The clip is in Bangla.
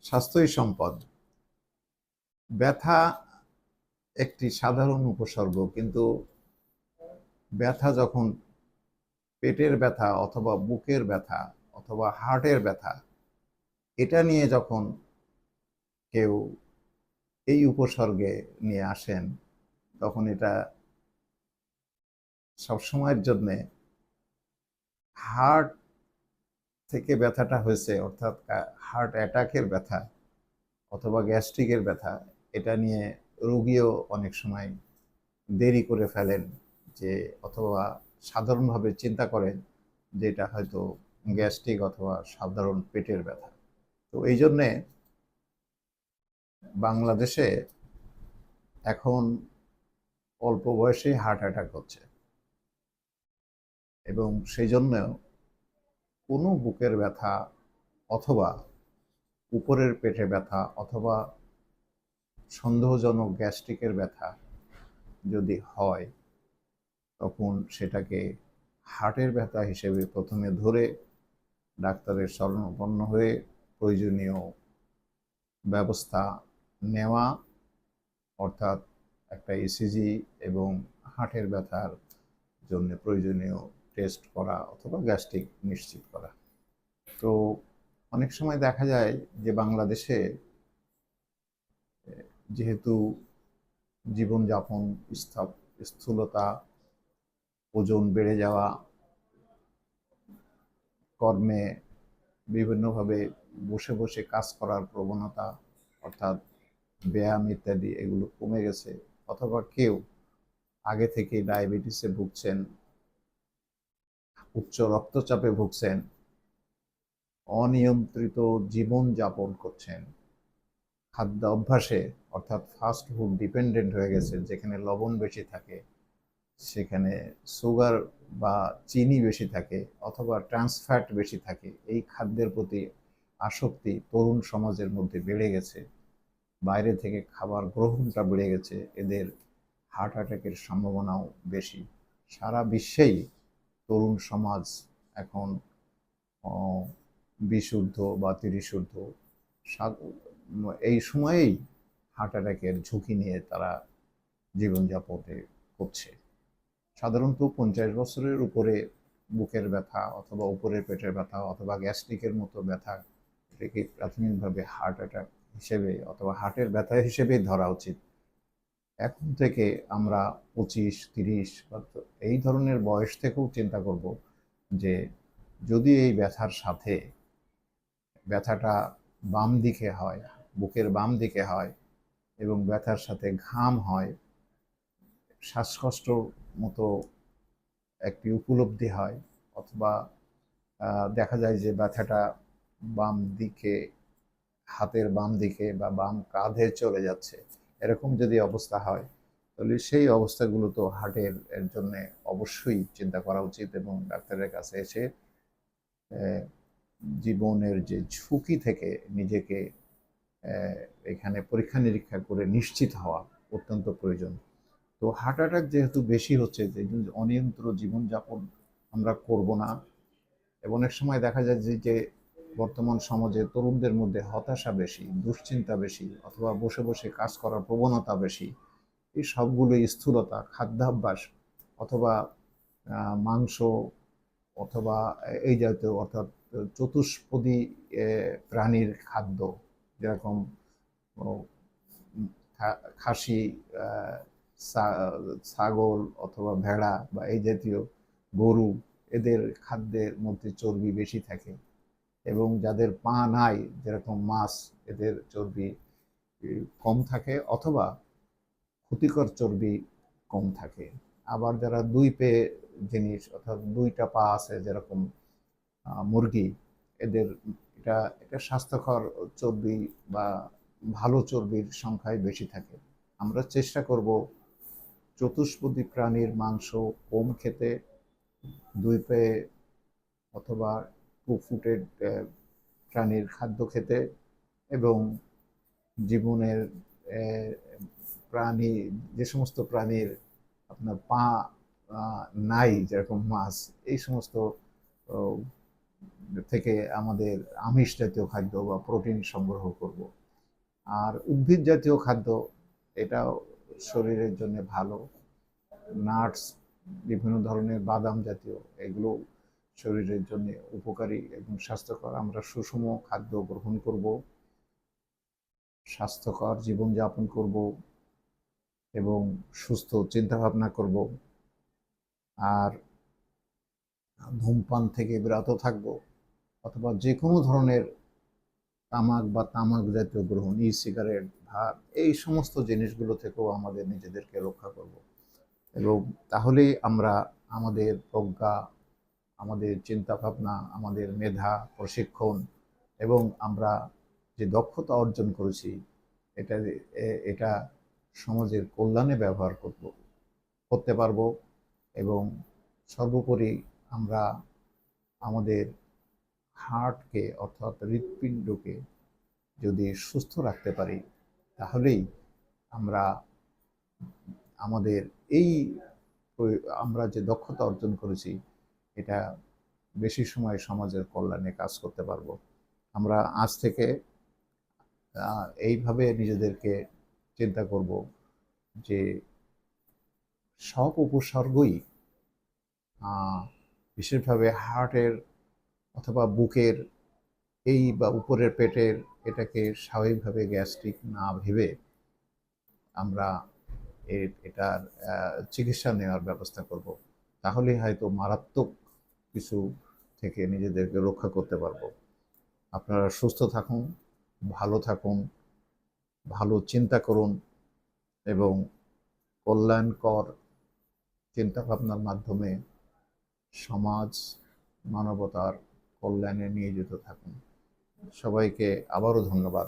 স্বাস্থ্যই সম্পদ। ব্যথা একটি সাধারণ উপসর্গ, কিন্তু ব্যথা যখন পেটের ব্যথা অথবা বুকের ব্যথা অথবা হার্টের ব্যথা, এটা নিয়ে যখন কেউ এই উপসর্গে নিয়ে আসেন, তখন এটা সবসময়ের জন্যে হার্ট থেকে ব্যথাটা হয়েছে, অর্থাৎ হার্ট অ্যাটাকের ব্যথা অথবা গ্যাস্ট্রিকের ব্যথা, এটা নিয়ে রোগীও অনেক সময় দেরি করে ফেলেন, যে অথবা সাধারণভাবে চিন্তা করেন যে এটা হয়তো গ্যাস্ট্রিক অথবা সাধারণ পেটের ব্যথা। তো এই জন্যে বাংলাদেশে এখন অল্প বয়সে হার্ট অ্যাটাক হচ্ছে, এবং সেই জন্য কোনো বুকের ব্যথা অথবা উপরের পেটে ব্যথা অথবা সন্দেহজনক গ্যাস্ট্রিকের ব্যথা যদি হয়, তখন সেটাকে হার্টের ব্যথা হিসেবে প্রথমে ধরে ডাক্তারের শরণাপন্ন হয়ে প্রয়োজনীয় ব্যবস্থা নেওয়া, অর্থাৎ একটা ইসিজি এবং হার্টের ব্যথার জন্য প্রয়োজনীয় টেস্ট করা অথবা গ্যাস্ট্রিক নিশ্চিত করা। তো অনেক সময় দেখা যায় যে বাংলাদেশে যেহেতু জীবনযাপন, স্থূলতা, ওজন বেড়ে যাওয়া, কর্মে বিভিন্নভাবে বসে বসে কাজ করার প্রবণতা, অর্থাৎ ব্যায়াম ইত্যাদি, এগুলো কমে গেছে, অথবা কেউ আগে থেকে ডায়াবেটিসে ভুগছেন, উচ্চ রক্তচাপে ভুগছেন, অনিয়ন্ত্রিত জীবন যাপন করছেন, খাদ্য অভ্যাসে অর্থাৎ ফাস্ট ফুড ডিপেন্ডেন্ট হয়ে গেছে, যেখানে লবণ বেশি থাকে, সেখানে সুগার বা চিনি বেশি থাকে অথবা ট্রান্সফ্যাট বেশি থাকে, এই খাদ্যের প্রতি আসক্তি তরুণ সমাজের মধ্যে বেড়ে গেছে, বাইরে থেকে খাবার গ্রহণটা বেড়ে গেছে, এদের হার্ট অ্যাটাকের সম্ভাবনাও বেশি। সারা বিশ্বেই তরুণ সমাজ এখন 20 বা 30 এই সময়েই হার্ট অ্যাটাকের ঝুঁকি নিয়ে তারা জীবনযাপন করছে। সাধারণত 50 বছরের উপরে বুকের ব্যথা অথবা উপরের পেটের ব্যথা অথবা গ্যাস্ট্রিকের মতো ব্যথা, এটাকে প্রাথমিকভাবে হার্ট অ্যাটাক হিসেবে অথবা হার্টের ব্যথা হিসেবেই ধরা উচিত। এখন থেকে আমরা 25, 30 এই ধরনের বয়স থেকেও চিন্তা করব যে যদি এই ব্যথার সাথে ব্যথাটা বাম দিকে হয়, বুকের বাম দিকে হয়, এবং ব্যথার সাথে ঘাম হয়, শ্বাসকষ্ট মতো একটি উপলব্ধি হয়, অথবা দেখা যায় যে ব্যথাটা বাম দিকে, হাতের বাম দিকে বা বাম কাঁধে চলে যাচ্ছে, এরকম যদি অবস্থা হয়, তাহলে সেই অবস্থাগুলো তো হার্টের এর জন্য অবশ্যই চিন্তা করা উচিত, এবং ডাক্তারের কাছে এসে জীবনের যে ঝুঁকি থেকে নিজেকে এখানে পরীক্ষা নিরীক্ষা করে নিশ্চিত হওয়া অত্যন্ত প্রয়োজন। তো হার্ট অ্যাটাক যেহেতু বেশি হচ্ছে, যে অনিয়ন্ত্রিত জীবনযাপন আমরা করব না, এবং অনেক সময় দেখা যায় যে বর্তমান সমাজে তরুণদের মধ্যে হতাশা বেশি, দুশ্চিন্তা বেশি, অথবা বসে বসে কাজ করার প্রবণতা বেশি, এই সবগুলোই স্থূলতা, খাদ্যাভ্যাস অথবা মাংস অথবা এই জাতীয়, অর্থাৎ চতুষ্পদী প্রাণীর খাদ্য, যেরকম খাসি, ছাগল অথবা ভেড়া বা এই জাতীয় গরু, এদের খাদ্যের মধ্যে চর্বি বেশি থাকে, এবং যাদের পা নাই, যেরকম মাছ, এদের চর্বি কম থাকে অথবা ক্ষতিকর চর্বি কম থাকে। আবার যারা দুই পেয়ে জিনিস, অর্থাৎ দুইটা পা আছে, যেরকম মুরগি, এদের এটা এটা স্বাস্থ্যকর চর্বি বা ভালো চর্বির সংখ্যায় বেশি থাকে। আমরা চেষ্টা করব চতুষ্পদী প্রাণীর মাংস কম খেতে, দুই পেয়ে অথবা টু ফুটেড প্রাণীর খাদ্য খেতে, এবং জীবনের প্রাণী, যে সমস্ত প্রাণীর আপনার পা নাই, যেরকম মাছ, এই সমস্ত থেকে আমাদের আমিষ জাতীয় খাদ্য বা প্রোটিন সংগ্রহ করব। আর উদ্ভিদ জাতীয় খাদ্য, এটাও শরীরের জন্য ভালো। নাটস, বিভিন্ন ধরনের বাদাম জাতীয়, এগুলো শরীরের জন্য উপকারী এবং স্বাস্থ্যকর। আমরা সুষম খাদ্য গ্রহণ করব, স্বাস্থ্যকর জীবনযাপন করব এবং সুস্থ চিন্তাভাবনা করব। আর ধূমপান থেকে বিরত থাকব, অথবা যে কোনো ধরনের তামাক বা তামাক জাতীয় গ্রহণ, ই সিগারেট, ভাত, এই সমস্ত জিনিসগুলো থেকেও আমাদের নিজেদেরকে রক্ষা করব। এবং তাহলেই আমরা আমাদের প্রজ্ঞা, আমাদের চিন্তাভাবনা, আমাদের মেধা, প্রশিক্ষণ এবং আমরা যে দক্ষতা অর্জন করেছি, এটা এটা সমাজের কল্যাণে ব্যবহার করতে পারবো। এবং সর্বোপরি আমরা আমাদের হার্টকে, অর্থাৎ হৃৎপিণ্ডকে যদি সুস্থ রাখতে পারি, তাহলেই আমরা আমাদের এই আমরা যে দক্ষতা অর্জন করেছি, এটা বেশি সময় সমাজের কল্যাণে কাজ করতে পারবো। আমরা আজ থেকে এইভাবে নিজেদেরকে চিন্তা করব যে সব উপসর্গই, বিশেষভাবে হার্টের অথবা বুকের এই বা উপরের পেটের, এটাকে স্বাভাবিকভাবে গ্যাস্ট্রিক না ভেবে আমরা এটার চিকিৎসা নেওয়ার ব্যবস্থা করব। তাহলে হয়তো মারাত্মক কিছু থেকে নিজেদেরকে রক্ষা করতে পারবো। আপনারা সুস্থ থাকুন, ভালো থাকুন, ভালো চিন্তা করুন এবং কল্যাণকর চিন্তাভাবনার মাধ্যমে সমাজ, মানবতার কল্যাণে নিয়োজিত থাকুন। সবাইকে আবারও ধন্যবাদ।